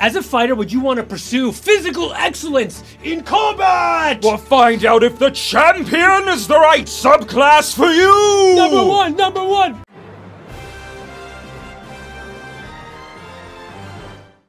As a fighter, would you want to pursue physical excellence in combat? We'll find out if the champion is the right subclass for you! Number one, number one!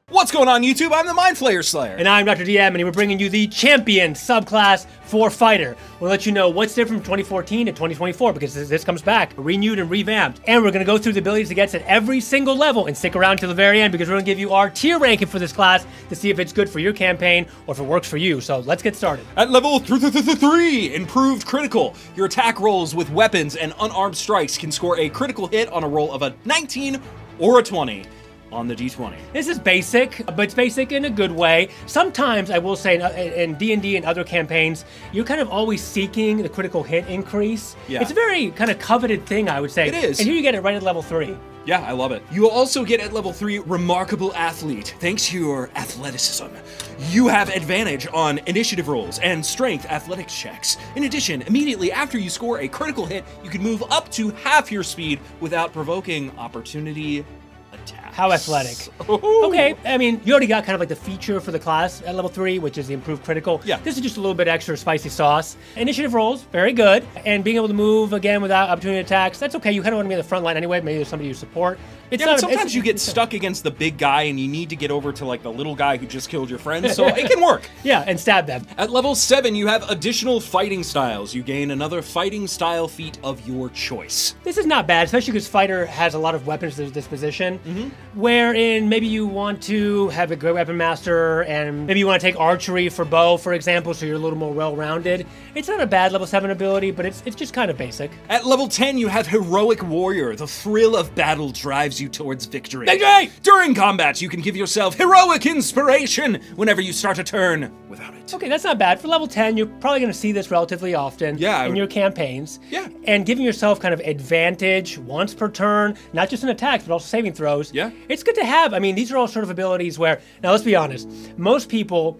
What's going on, YouTube? I'm the Flayer Slayer. And I'm Dr. DM, and we're bringing you the champion subclass for fighter. We'll let you know what's different from 2014 to 2024, because this comes back renewed and revamped. And we're going to go through the abilities it gets at every single level, and stick around till the very end, because we're going to give you our tier ranking for this class to see if it's good for your campaign or if it works for you. So let's get started. At level 3, improved critical. Your attack rolls with weapons and unarmed strikes can score a critical hit on a roll of a 19 or a 20. On the D20. This is basic, but it's basic in a good way. Sometimes, I will say, in D&D and other campaigns, you're kind of always seeking the critical hit increase. Yeah. It's a very kind of coveted thing, I would say. It is. And here you get it right at level 3. Yeah, I love it. You will also get at level 3, Remarkable Athlete. Thanks to your athleticism, you have advantage on initiative rolls and strength athletics checks. In addition, immediately after you score a critical hit, you can move up to half your speed without provoking opportunity attacks. How athletic. Okay, I mean, you already got kind of like the feature for the class at level 3, which is the improved critical. Yeah. This is just a little bit extra spicy sauce. Initiative rolls, very good. And being able to move again without opportunity attacks, that's okay. You kind of want to be in the front line anyway. Maybe there's somebody you support. It's yeah, but sometimes you get stuck against the big guy and you need to get over to like the little guy who just killed your friend, so it can work. Yeah, and stab them. At level 7, you have additional fighting styles. You gain another fighting style feat of your choice. This is not bad, especially because fighter has a lot of weapons at disposition, wherein maybe you want to have a great weapon master, and maybe you want to take archery for bow, for example, so you're a little more well-rounded. It's not a bad level 7 ability, but it's just kind of basic. At level 10, you have Heroic Warrior. The thrill of battle drives you towards victory. Victory! During combat, you can give yourself heroic inspiration whenever you start a turn without it. Okay, that's not bad. For level 10, you're probably going to see this relatively often in your campaigns. Yeah. And giving yourself kind of advantage once per turn, not just in attacks, but also saving throws. Yeah. It's good to have. I mean, these are all sort of abilities where, now let's be honest, most people,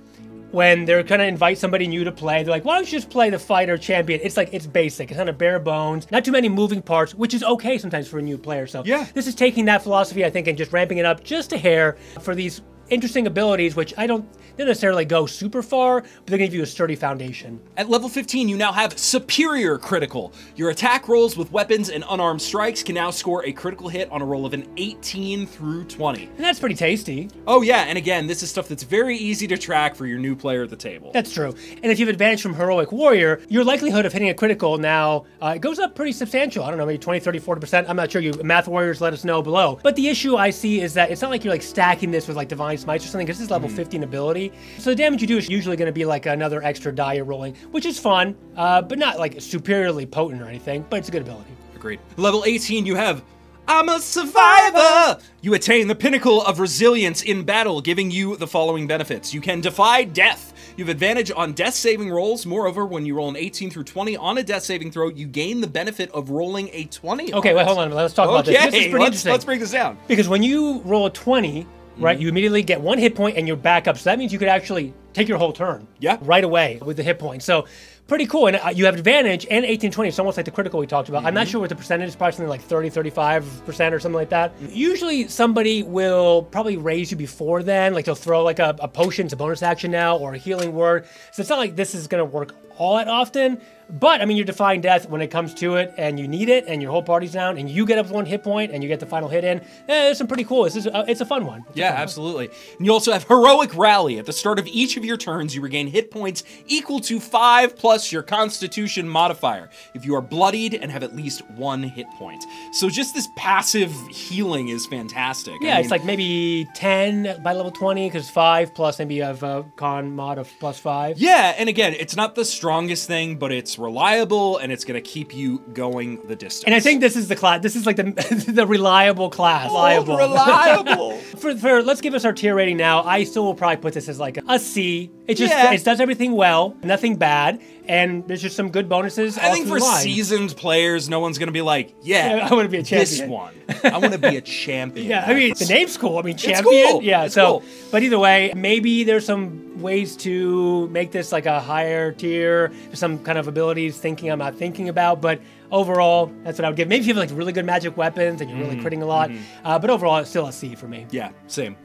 when they're gonna invite somebody new to play, they're like, why don't you just play the fighter champion? It's like, it's basic, it's kind of bare bones, not too many moving parts, which is okay sometimes for a new player. So yeah, this is taking that philosophy, I think, and just ramping it up just a hair for these interesting abilities, which they don't necessarily go super far, but they're gonna give you a sturdy foundation. At level 15, you now have Superior Critical. Your attack rolls with weapons and unarmed strikes can now score a critical hit on a roll of an 18 through 20. And that's pretty tasty. Oh yeah, and again, this is stuff that's very easy to track for your new player at the table. That's true. And if you have advantage from Heroic Warrior, your likelihood of hitting a critical now it goes up pretty substantial. I don't know, maybe 20, 30, 40%. I'm not sure. You math warriors, let us know below. But the issue I see is that it's not like you're like stacking this with like Divine Smites or something, because this is level 15 ability. So the damage you do is usually going to be like another extra die you're rolling, which is fun, but not like superiorly potent or anything, but it's a good ability. Agreed. Level 18, you have I'm a Survivor! You attain the pinnacle of resilience in battle, giving you the following benefits. You can defy death. You have advantage on death saving rolls. Moreover, when you roll an 18 through 20 on a death saving throw, you gain the benefit of rolling a 20. Okay, wait, hold on. Let's talk about this. This is pretty interesting. Let's break this down. Because when you roll a 20, right, you immediately get 1 hit point and you're back up. So that means you could actually take your whole turn. Yeah. Right away with the hit point. So pretty cool. And you have advantage and 18-20. It's almost like the critical we talked about. I'm not sure what the percentage is, probably something like 30-35% or something like that. Usually somebody will probably raise you before then. Like they'll throw like a potion, it's a bonus action now, or a healing word. So it's not like this is going to work all that often. But, I mean, you're defying death when it comes to it, and you need it, and your whole party's down, and you get up 1 hit point, and you get the final hit in. It's some pretty cool. It's a fun one. Yeah, absolutely. And you also have Heroic Rally. At the start of each of your turns, you regain hit points equal to 5 plus your Constitution modifier if you are bloodied and have at least 1 hit point. So just this passive healing is fantastic. Yeah, I mean, it's like maybe 10 by level 20, because 5 plus maybe you have a con mod of +5. Yeah, and again, it's not the strongest thing, but it's reliable and it's going to keep you going the distance. And I think this is the class. This is like the the reliable class. Reliable. for let's give us our tier rating now. I still will probably put this as like a C. It just it does everything well, nothing bad, and there's just some good bonuses. I think for seasoned players, no one's going to be like, yeah, I want to be a champion. This one, I want to be a champion. Yeah, I mean the name's cool. I mean champion. It's cool. Yeah, it's so cool. But either way, maybe there's some ways to make this like a higher tier. Some kind of abilities I'm not thinking about, but overall, that's what I would give. Maybe if you have like really good magic weapons and you're really critting a lot, but overall, it's still a C for me. Yeah, same.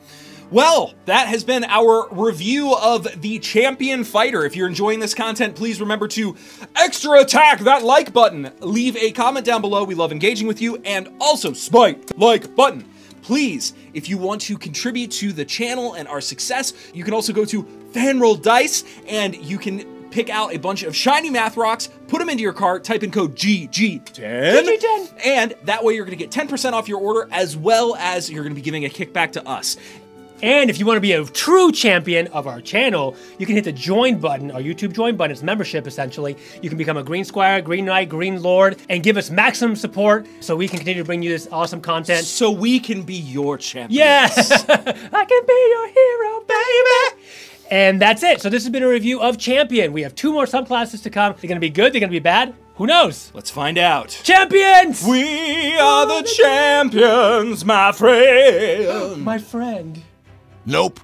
Well, that has been our review of the Champion Fighter. If you're enjoying this content, please remember to extra attack that like button. Leave a comment down below. We love engaging with you. And also, smite the like button. Please, if you want to contribute to the channel and our success, you can also go to Fanroll Dice and you can pick out a bunch of shiny math rocks, put them into your cart, type in code GG10. GG10. And that way you're going to get 10% off your order, as well as you're going to be giving a kickback to us. And if you want to be a true champion of our channel, you can hit the join button, our YouTube join button. It's membership, essentially. You can become a Green Squire, Green Knight, Green Lord, and give us maximum support so we can continue to bring you this awesome content. So we can be your champions. Yes! I can be your hero, baby! And that's it. So this has been a review of Champion. We have 2 more subclasses to come. They're going to be good. They're going to be bad. Who knows? Let's find out. Champions! We are the champions, my friend. My friend. Nope.